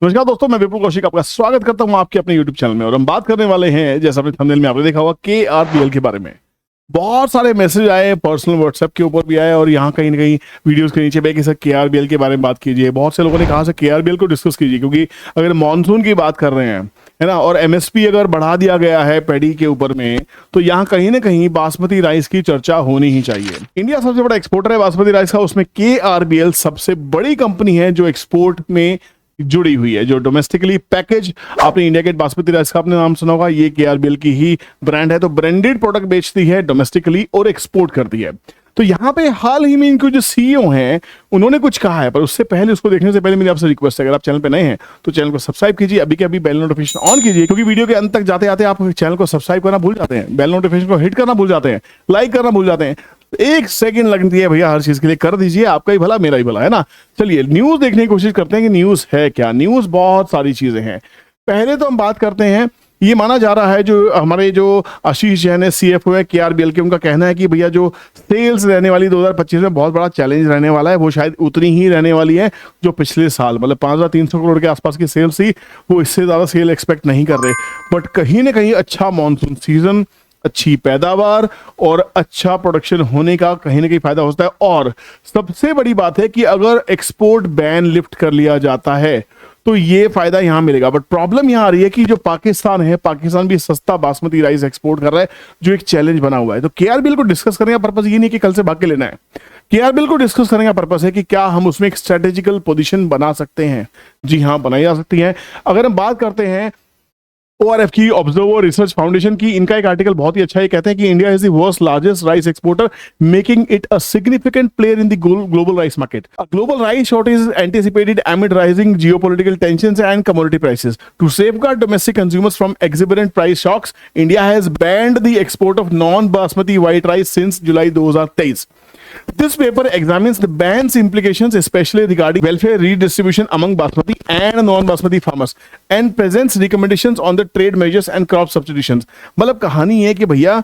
नमस्कार दोस्तों, मैं विपुल कौशिक आपका स्वागत करता हूं आपके अपने YouTube चैनल में। और हम बात करने वाले हैं, जैसा अपने थंबनेल में आपने देखा होगा, KRBL के बारे में। बहुत सारे मैसेज आए, पर्सनल व्हाट्सएप के ऊपर भी आए और यहाँ कहीं ना कहीं वीडियोस के नीचे भी कि सर KRBL के बारे में बात कीजिए। बहुत से लोगों ने कहा सर KRBL को डिस्कस कीजिए, क्योंकि अगर मानसून की बात कर रहे हैं, है ना, और MSP अगर बढ़ा दिया गया है पैडी के ऊपर में, तो यहाँ कहीं ना कहीं बासमती राइस की चर्चा होनी ही चाहिए। इंडिया सबसे बड़ा एक्सपोर्टर है बासमती राइस का, उसमें KRBL सबसे बड़ी कंपनी है जो एक्सपोर्ट में जुड़ी हुई है। जो डोमेस्टिकली पैकेज, आपने इंडिया गेट बासमती राइस का आपने नाम सुना होगा, ये KRBL की ही ब्रांड है। तो ब्रांडेड प्रोडक्ट बेचती है डोमेस्टिकली और एक्सपोर्ट करती है। तो यहाँ पे हाल ही में इनके जो CEO हैं, उन्होंने कुछ कहा है, पर उससे पहले, उसको देखने से पहले मेरी आपसे रिक्वेस्ट है, अगर आप चैनल पे नए हैं तो चैनल को सब्सक्राइब कीजिए, अभी के अभी बेल नोटिफिकेशन ऑन कीजिए, क्योंकि वीडियो के अंत तक जाते आते आप चैनल को सब्सक्राइब करना भूल जाते हैं, बेल नोटिफिकेशन को हिट करना भूल जाते हैं, लाइक करना भूल जाते हैं। एक सेकंड लगती है भैया हर चीज के लिए, कर दीजिए, आपका ही भला मेरा ही भला, है ना। चलिए न्यूज देखने की कोशिश करते हैं कि न्यूज है क्या। न्यूज बहुत सारी चीजें हैं। पहले तो हम बात करते हैं, ये माना जा रहा है, जो हमारे जो आशीष जैन है, CFO है KRBL के, उनका कहना है कि भैया जो सेल्स रहने वाली 2025 में बहुत बड़ा चैलेंज रहने वाला है, वो शायद उतनी ही रहने वाली है जो पिछले साल, मतलब 5300 करोड़ के आसपास की सेल्स थी, वो इससे ज्यादा सेल एक्सपेक्ट नहीं कर रहे। बट कहीं ना कहीं अच्छा मॉनसून सीजन, अच्छी पैदावार और अच्छा प्रोडक्शन होने का कहीं ना कहीं फायदा होता है। और सबसे बड़ी बात है कि अगर एक्सपोर्ट बैन लिफ्ट कर लिया जाता है तो ये फायदा यहां मिलेगा। बट प्रॉब्लम यहां आ रही है कि जो पाकिस्तान है, पाकिस्तान भी सस्ता बासमती राइस एक्सपोर्ट कर रहा है, जो एक चैलेंज बना हुआ है। तो KRBL को डिस्कस करने का पर्पस ये नहीं कि कल से भाग के लेना है। KRBL को डिस्कस करने का पर्पस है कि क्या हम उसमें एक स्ट्रेटेजिकल पोजीशन बना सकते हैं। जी हाँ, बनाई जा सकती है। अगर हम बात करते हैं ORF की, ऑब्जर्वर रिसर्च फाउंडेशन की, इनका एक आर्टिकल बहुत ही अच्छा है। कहते हैं कि India is the world's largest rice exporter, making it a significant player in the global rice market. A global rice shortage is anticipated amid rising geopolitical tensions and commodity prices. To safeguard domestic consumers from exorbitant price shocks, India has banned the export of non-basmati white rice since July 2023. This paper examines the ban's implications, especially regarding welfare redistribution among basmati and non-basmati farmers, and presents recommendations on the trade measures and crop substitutions. मतलब कहानी है कि भैया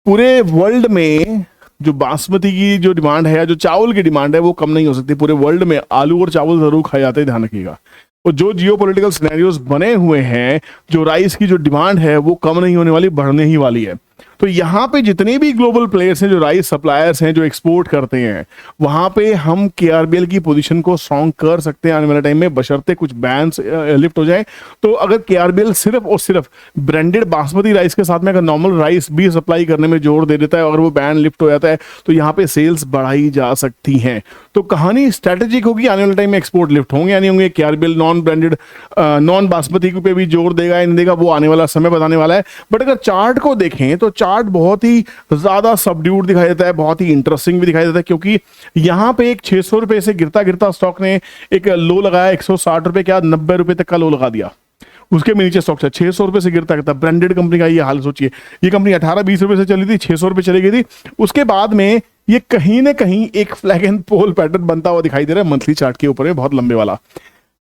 पूरे world में जो बासमती की जो डिमांड है, जो चावल की डिमांड है, वो कम नहीं हो सकती। पूरे वर्ल्ड में आलू और चावल जरूर खाए जाते हैं, ध्यान रखिएगा। और जो जियोपॉलिटिकल सिनेरियोज बने हुए हैं, जो राइस की जो डिमांड है वो कम नहीं होने वाली, बढ़ने ही वाली है। तो यहाँ पे जितने भी ग्लोबल प्लेयर्स हैं, जो राइस सप्लायर्स हैं, जो एक्सपोर्ट करते हैं, वहां पे हम KRBL की पोजीशन को स्ट्रॉन्ग कर सकते हैं आने वाले टाइम में, बशर्ते कुछ बैन्स लिफ्ट हो जाए। तो अगर KRBL सिर्फ और सिर्फ ब्रांडेड बासमती राइस के साथ में अगर नॉर्मल राइस भी सप्लाई करने में जोर दे देता है, अगर वो बैन लिफ्ट हो जाता है, तो यहाँ पे सेल्स बढ़ाई जा सकती हैं। तो कहानी स्ट्रेटेजिक होगी, आने वाले टाइम में एक्सपोर्ट लिफ्ट होंगे या नहीं होंगे। KRBL non branded, non basmati पे भी जोर देगा या नहीं देगा, वो आने वाला समय बताने वाला है। बट अगर चार्ट को देखें तो चार्ट बहुत ही ज्यादा सबड्यूड दिखाई देता है, बहुत ही इंटरेस्टिंग भी दिखाई देता है, क्योंकि यहां पे एक 600 रुपए से गिरता गिरता स्टॉक ने एक लो लगाया, 160 रुपए, क्या 90 रुपए तक का लो लगा दिया। उसके में नीचे स्टॉक था 600 रुपए से गिरता गिरता। ब्रांडेड कंपनी का ये हाल सोचिए, ये कंपनी 18-20 रुपए से चली थी, 600 रुपए चली गई थी। उसके बाद में ये कहीं ना कहीं एक फ्लैग एंड पोल पैटर्न बनता हुआ दिखाई दे रहा है मंथली चार्ट के ऊपर में, बहुत लंबे वाला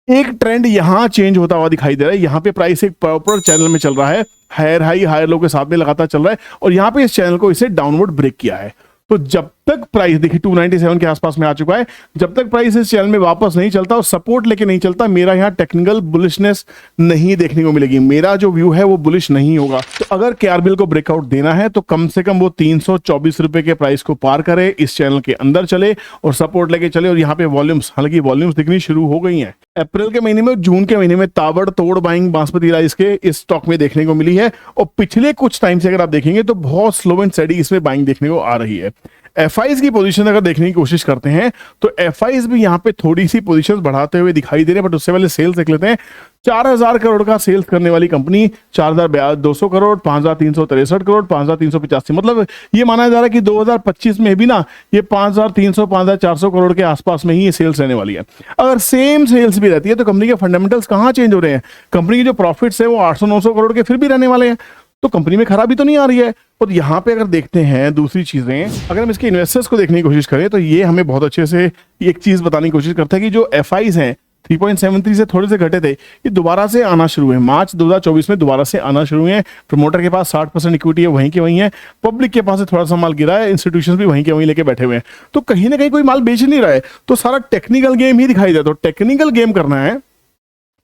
एक ट्रेंड यहां चेंज होता हुआ दिखाई दे रहा है। यहां पे प्राइस एक प्रॉपर चैनल में चल रहा है, हायर हाई हायर लो के साथ में लगातार चल रहा है, और यहां पे इस चैनल को इसे डाउनवर्ड ब्रेक किया है। तो जब तक प्राइस देखिए 297 के आसपास में आ चुका है, जब तक प्राइस इस चैनल में वापस नहीं चलता और सपोर्ट लेके नहीं चलता, मेरा यहाँ टेक्निकल बुलिशनेस नहीं देखने को मिलेगी। मेरा जो व्यू है वो बुलिश नहीं होगा। तो अगर KRBL को ब्रेकआउट देना है तो कम से कम वो 324 रुपए के प्राइस को पार करे, इस चैनल के अंदर चले और सपोर्ट लेके चले। और यहाँ पे वॉल्यूम्स, हालांकि वॉल्यूम्स दिखनी शुरू हो गई हैं अप्रैल के महीने में, जून के महीने में ताबड़तोड़ बाइंग बासमती राइस के इस स्टॉक में देखने को मिली है। और पिछले कुछ टाइम से अगर आप देखेंगे तो बहुत स्लो एंड स्टेडी इसमें बाइंग देखने को आ रही है। FIs की पोजीशन अगर देखने की कोशिश करते हैं तो FIs भी यहाँ पे थोड़ी सी पोजीशन बढ़ाते हुए दिखाई दे रहे हैं। बट उससे पहले सेल्स देख लेते हैं। 4000 करोड़ का सेल्स करने वाली कंपनी 4200 करोड़, 5363 करोड़, 5385, मतलब ये माना जा रहा है कि 2025 में भी ना ये 5300 5400 करोड़ के आसपास में ही ये सेल्स रहने वाली है। अगर सेम सेल्स भी रहती है तो कंपनी के फंडामेंटल्स कहाँ चेंज हो रहे हैं? कंपनी के जो प्रॉफिट्स है वो 800-900 करोड़ के फिर भी रहने वाले हैं। तो कंपनी में खराबी तो नहीं आ रही है। और यहाँ पे अगर देखते हैं दूसरी चीजें, अगर हम इसके इन्वेस्टर्स को देखने की कोशिश करें तो ये हमें बहुत अच्छे से एक चीज बताने की कोशिश करता है कि जो FIs हैं 3.73 से थोड़े से घटे थे, ये दोबारा से आना शुरू हुए। मार्च 2024 में दोबारा से आना शुरू हुए हैं। प्रमोटर के पास 60% इक्विटी है, वहीं के वहीं है। पब्लिक के पास से थोड़ा सा माल गिरा है, इंस्टीट्यूशंस भी वहीं के वहीं लेके बैठे हुए हैं। तो कहीं ना कहीं कोई माल बेच नहीं रहा है, तो सारा टेक्निकल गेम ही दिखाई दे। तो टेक्निकल गेम करना है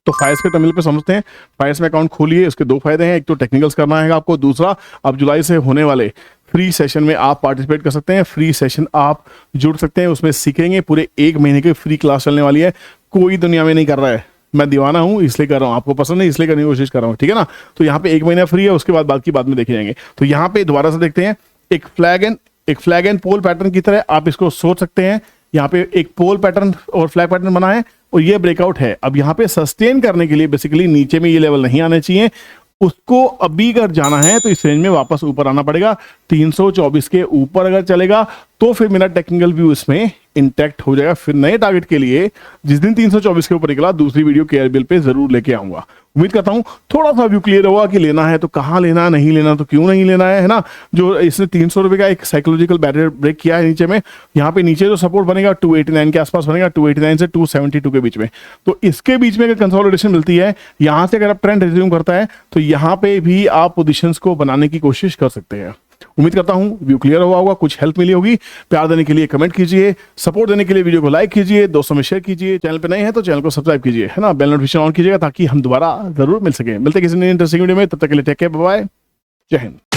तो फायर्स के टर्मिनल पे समझते हैं। फायर्स में अकाउंट खोलिए, उसके दो फायदे हैं, एक तो टेक्निकल्स करना है आपको, दूसरा अब जुलाई से होने वाले फ्री सेशन में आप पार्टिसिपेट कर सकते हैं। फ्री सेशन आप जुड़ सकते हैं, उसमें सीखेंगे। पूरे 1 महीने की फ्री क्लास चलने वाली है, कोई दुनिया में नहीं कर रहा है। मैं दीवाना हूं इसलिए कर रहा हूं, आपको पसंद है इसलिए करने की कोशिश कर रहा हूं, ठीक है ना। तो यहाँ पे 1 महीना फ्री है, उसके बाद बाकी बाद में देखे जाएंगे। तो यहाँ पे दोबारा से देखते हैं, एक फ्लैग एंड पोल पैटर्न की तरह आप इसको सोच सकते हैं। यहाँ पे एक पोल पैटर्न और फ्लैग पैटर्न बना है और ये ब्रेकआउट है। अब यहाँ पे सस्टेन करने के लिए बेसिकली नीचे में ये लेवल नहीं आने चाहिए, उसको अभी अगर जाना है तो इस रेंज में वापस ऊपर आना पड़ेगा। 324 के ऊपर अगर चलेगा तो फिर मेरा टेक्निकल व्यू इसमें इंटैक्ट हो जाएगा। फिर नए टारगेट के लिए जिस दिन 324 के ऊपर निकला, दूसरी वीडियो केआरबीएल पे जरूर लेके आऊंगा। उम्मीद करता हूं थोड़ा सा व्यू क्लियर होगा कि लेना है तो कहां लेना, नहीं लेना तो क्यों नहीं लेना है ना। जो इसने 300 रुपए का एक साइकोलॉजिकल बैरियर ब्रेक किया है नीचे में, यहाँ पे नीचे जो सपोर्ट बनेगा 289 के आसपास बनेगा, 289 से 272 के बीच में। तो इसके बीच में अगर कंसोलिडेशन मिलती है, यहां से अगर आप ट्रेंड रिज्यूम करता है तो यहाँ पे भी आप पोजिशंस को बनाने की कोशिश कर सकते हैं। उम्मीद करता हूं व्यू क्लियर हुआ होगा, कुछ हेल्प मिली होगी। प्यार देने के लिए कमेंट कीजिए, सपोर्ट देने के लिए वीडियो को लाइक कीजिए, दोस्तों में शेयर कीजिए। चैनल पे नए हैं तो चैनल को सब्सक्राइब कीजिए, है ना। बेल नोटिफिकेशन ऑन कीजिएगा ताकि हम दोबारा जरूर मिल सके। मिलते किसी नई इंटरेस्टिंग वीडियो में, तब तक के लिए टेक केयर, बाय बाय, जय हिंद।